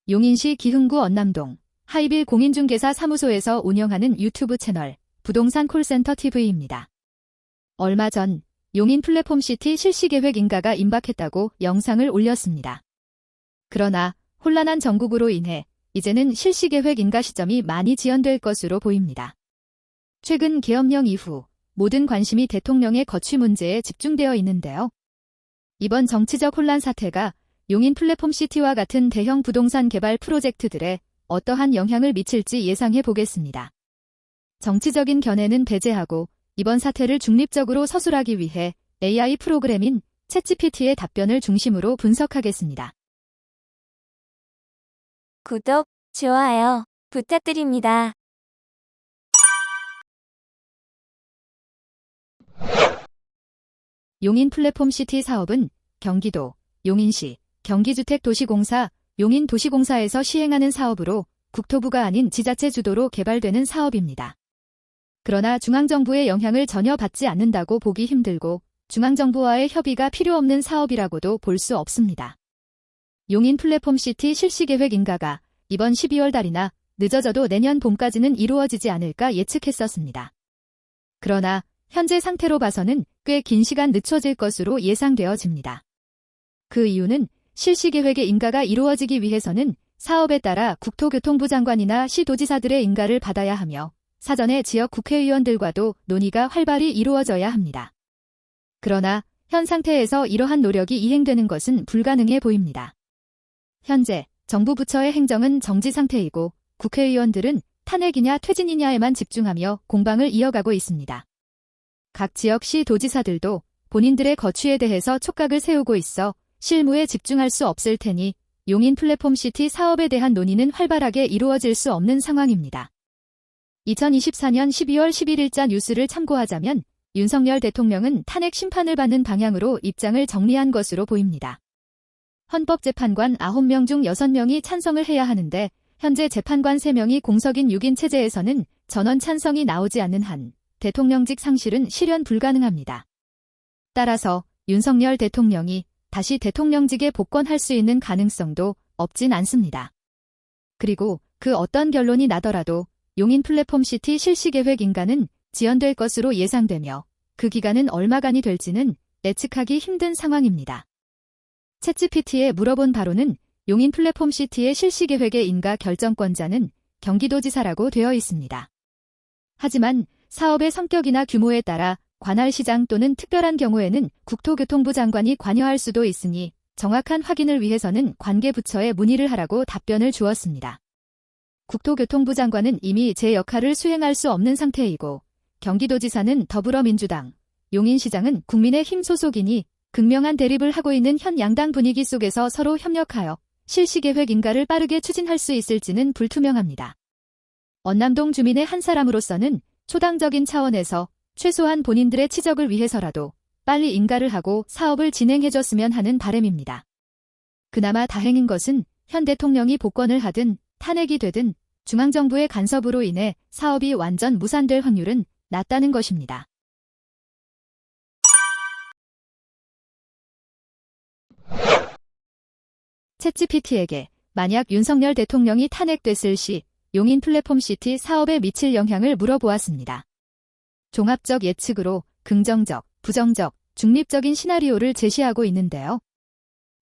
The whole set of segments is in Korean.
용인시 기흥구 언남동 하이빌 공인중개사 사무소에서 운영하는 유튜브 채널 부동산 콜센터 TV입니다. 얼마 전 용인 플랫폼시티 실시계획 인가가 임박했다고 영상을 올렸습니다. 그러나 혼란한 정국으로 인해 이제는 실시계획 인가 시점이 많이 지연될 것으로 보입니다. 최근 계엄령 이후 모든 관심이 대통령의 거취 문제에 집중되어 있는데요. 이번 정치적 혼란 사태가 용인 플랫폼시티와 같은 대형 부동산 개발 프로젝트들에 어떠한 영향을 미칠지 예상해 보겠습니다. 정치적인 견해는 배제하고 이번 사태를 중립적으로 서술하기 위해 AI 프로그램인 챗GPT의 답변을 중심으로 분석하겠습니다. 구독, 좋아요 부탁드립니다. 용인 플랫폼시티 사업은 경기도, 용인시, 경기주택도시공사, 용인도시공사에서 시행하는 사업으로 국토부가 아닌 지자체 주도로 개발되는 사업입니다. 그러나 중앙정부의 영향을 전혀 받지 않는다고 보기 힘들고 중앙정부와의 협의가 필요 없는 사업이라고도 볼 수 없습니다. 용인 플랫폼시티 실시계획 인가가 이번 12월 달이나 늦어져도 내년 봄까지는 이루어지지 않을까 예측했었습니다. 그러나 현재 상태로 봐서는 꽤 긴 시간 늦춰질 것으로 예상되어집니다. 그 이유는 실시계획의 인가가 이루어지기 위해서는 사업에 따라 국토교통부 장관이나 시도지사들의 인가를 받아야 하며 사전에 지역 국회의원들과도 논의가 활발히 이루어져야 합니다. 그러나 현 상태에서 이러한 노력이 이행되는 것은 불가능해 보입니다. 현재 정부 부처의 행정은 정지 상태이고 국회의원들은 탄핵이냐 퇴진이냐에만 집중하며 공방을 이어가고 있습니다. 각 지역 시도지사들도 본인들의 거취에 대해서 촉각을 세우고 있어 실무에 집중할 수 없을 테니 용인 플랫폼시티 사업에 대한 논의는 활발하게 이루어질 수 없는 상황입니다. 2024년 12월 11일자 뉴스를 참고하자면 윤석열 대통령은 탄핵 심판을 받는 방향으로 입장을 정리한 것으로 보입니다. 헌법재판관 9명 중 6명이 찬성을 해야 하는데 현재 재판관 3명이 공석인 6인 체제에서는 전원 찬성이 나오지 않는 한 대통령직 상실은 실현 불가능합니다. 따라서 윤석열 대통령이 다시 대통령직에 복권할 수 있는 가능성도 없진 않습니다. 그리고 그 어떤 결론이 나더라도 용인 플랫폼시티 실시계획 인가는 지연될 것으로 예상되며 그 기간은 얼마간이 될지는 예측하기 힘든 상황입니다. 챗GPT에 물어본 바로는 용인 플랫폼시티의 실시계획의 인가 결정권자는 경기도지사라고 되어 있습니다. 하지만 사업의 성격이나 규모에 따라 관할시장 또는 특별한 경우에는 국토교통부 장관이 관여할 수도 있으니 정확한 확인을 위해서는 관계부처에 문의를 하라고 답변을 주었습니다. 국토교통부 장관은 이미 제 역할을 수행할 수 없는 상태이고 경기도지사는 더불어민주당, 용인시장은 국민의힘 소속이니 극명한 대립을 하고 있는 현 양당 분위기 속에서 서로 협력하여 실시계획 인가를 빠르게 추진할 수 있을지는 불투명합니다. 언남동 주민의 한 사람으로서는 초당적인 차원에서 최소한 본인들의 치적을 위해서라도 빨리 인가를 하고 사업을 진행해줬으면 하는 바람입니다. 그나마 다행인 것은 현 대통령이 복권을 하든 탄핵이 되든 중앙정부의 간섭으로 인해 사업이 완전 무산될 확률은 낮다는 것입니다. 챗GPT에게 만약 윤석열 대통령이 탄핵됐을 시 용인 플랫폼시티 사업에 미칠 영향을 물어보았습니다. 종합적 예측으로 긍정적, 부정적, 중립적인 시나리오를 제시하고 있는데요.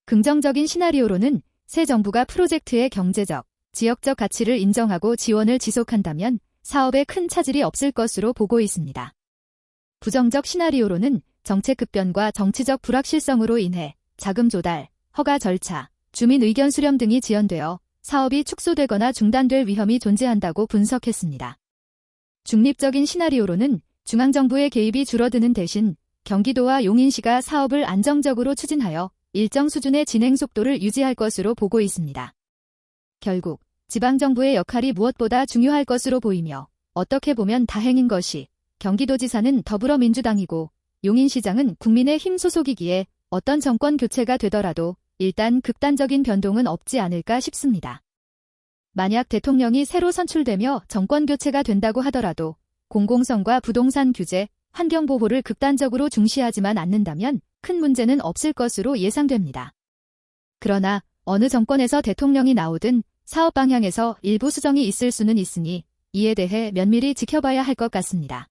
긍정적인 시나리오로는 새 정부가 프로젝트의 경제적, 지역적 가치를 인정하고 지원을 지속한다면 사업에 큰 차질이 없을 것으로 보고 있습니다. 부정적 시나리오로는 정책 급변과 정치적 불확실성으로 인해 자금 조달, 허가 절차, 주민 의견 수렴 등이 지연되어 사업이 축소되거나 중단될 위험이 존재한다고 분석했습니다. 중립적인 시나리오로는 중앙정부의 개입이 줄어드는 대신 경기도와 용인시가 사업을 안정적으로 추진하여 일정 수준의 진행 속도를 유지할 것으로 보고 있습니다. 결국 지방정부의 역할이 무엇보다 중요할 것으로 보이며 어떻게 보면 다행인 것이 경기도지사는 더불어민주당이고 용인시장은 국민의힘 소속이기에 어떤 정권 교체가 되더라도 일단 극단적인 변동은 없지 않을까 싶습니다. 만약 대통령이 새로 선출되며 정권 교체가 된다고 하더라도 공공성과 부동산 규제, 환경보호를 극단적으로 중시하지만 않는다면 큰 문제는 없을 것으로 예상됩니다. 그러나 어느 정권에서 대통령이 나오든 사업 방향에서 일부 수정이 있을 수는 있으니 이에 대해 면밀히 지켜봐야 할 것 같습니다.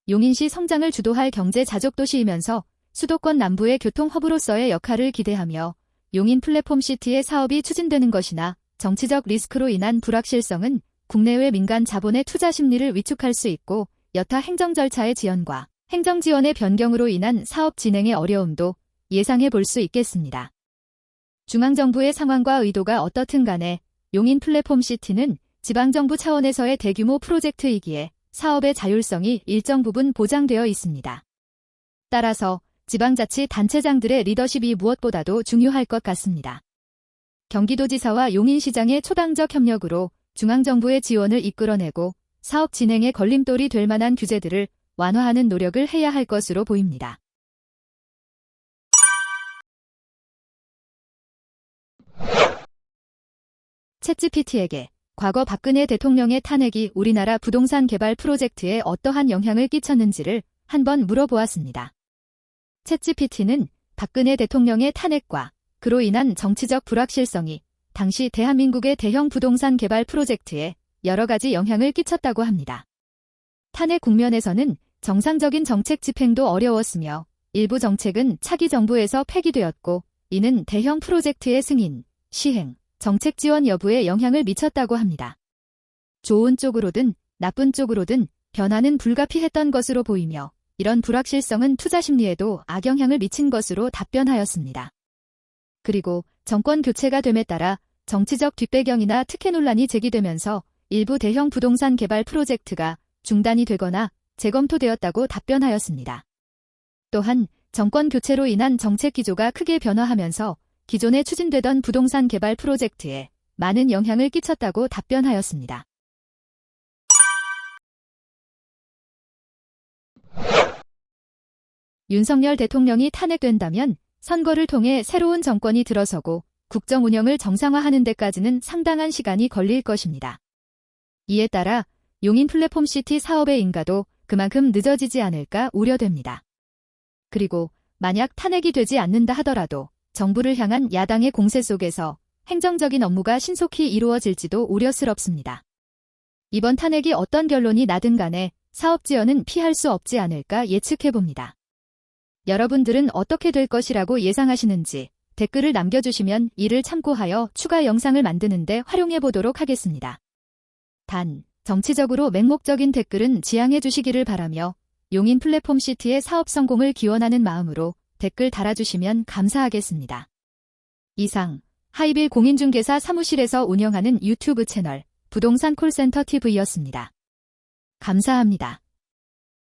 용인시 성장을 주도할 경제 자족도시이면서 수도권 남부의 교통 허브로서의 역할을 기대하며 용인 플랫폼시티의 사업이 추진되는 것이나 정치적 리스크로 인한 불확실성은 국내외 민간 자본의 투자 심리를 위축할 수 있고 여타 행정 절차의 지연과 행정 지원의 변경으로 인한 사업 진행의 어려움도 예상해 볼 수 있겠습니다. 중앙정부의 상황과 의도가 어떻든 간에 용인 플랫폼시티는 지방정부 차원에서의 대규모 프로젝트이기에 사업의 자율성이 일정 부분 보장되어 있습니다. 따라서 지방자치단체장들의 리더십이 무엇보다도 중요할 것 같습니다. 경기도지사와 용인시장의 초당적 협력으로 중앙정부의 지원을 이끌어내고 사업 진행에 걸림돌이 될 만한 규제들을 완화하는 노력을 해야 할 것으로 보입니다. 챗GPT에게 과거 박근혜 대통령의 탄핵이 우리나라 부동산 개발 프로젝트에 어떠한 영향을 끼쳤는지를 한번 물어보았습니다. 챗GPT는 박근혜 대통령의 탄핵과 그로 인한 정치적 불확실성이 당시 대한민국의 대형 부동산 개발 프로젝트에 여러 가지 영향을 끼쳤다고 합니다. 탄핵 국면에서는 정상적인 정책 집행도 어려웠으며 일부 정책은 차기 정부에서 폐기되었고 이는 대형 프로젝트의 승인, 시행, 정책 지원 여부에 영향을 미쳤다고 합니다. 좋은 쪽으로든 나쁜 쪽으로든 변화는 불가피했던 것으로 보이며 이런 불확실성은 투자 심리에도 악영향을 미친 것으로 답변하였습니다. 그리고 정권 교체가 됨에 따라 정치적 뒷배경이나 특혜 논란이 제기되면서 일부 대형 부동산 개발 프로젝트가 중단이 되거나 재검토되었다고 답변하였습니다. 또한 정권 교체로 인한 정책 기조가 크게 변화하면서 기존에 추진되던 부동산 개발 프로젝트에 많은 영향을 끼쳤다고 답변하였습니다. 윤석열 대통령이 탄핵된다면 선거를 통해 새로운 정권이 들어서고 국정 운영을 정상화하는 데까지는 상당한 시간이 걸릴 것입니다. 이에 따라 용인 플랫폼시티 사업의 인가도 그만큼 늦어지지 않을까 우려됩니다. 그리고 만약 탄핵이 되지 않는다 하더라도 정부를 향한 야당의 공세 속에서 행정적인 업무가 신속히 이루어질지도 우려스럽습니다. 이번 탄핵이 어떤 결론이 나든 간에 사업 지연은 피할 수 없지 않을까 예측해봅니다. 여러분들은 어떻게 될 것이라고 예상하시는지 댓글을 남겨주시면 이를 참고하여 추가 영상을 만드는 데 활용해보도록 하겠습니다. 단, 정치적으로 맹목적인 댓글은 지양해 주시기를 바라며 용인 플랫폼시티의 사업 성공을 기원하는 마음으로 댓글 달아주시면 감사하겠습니다. 이상, 하이빌 공인중개사 사무실에서 운영하는 유튜브 채널 부동산 콜센터 TV였습니다. 감사합니다.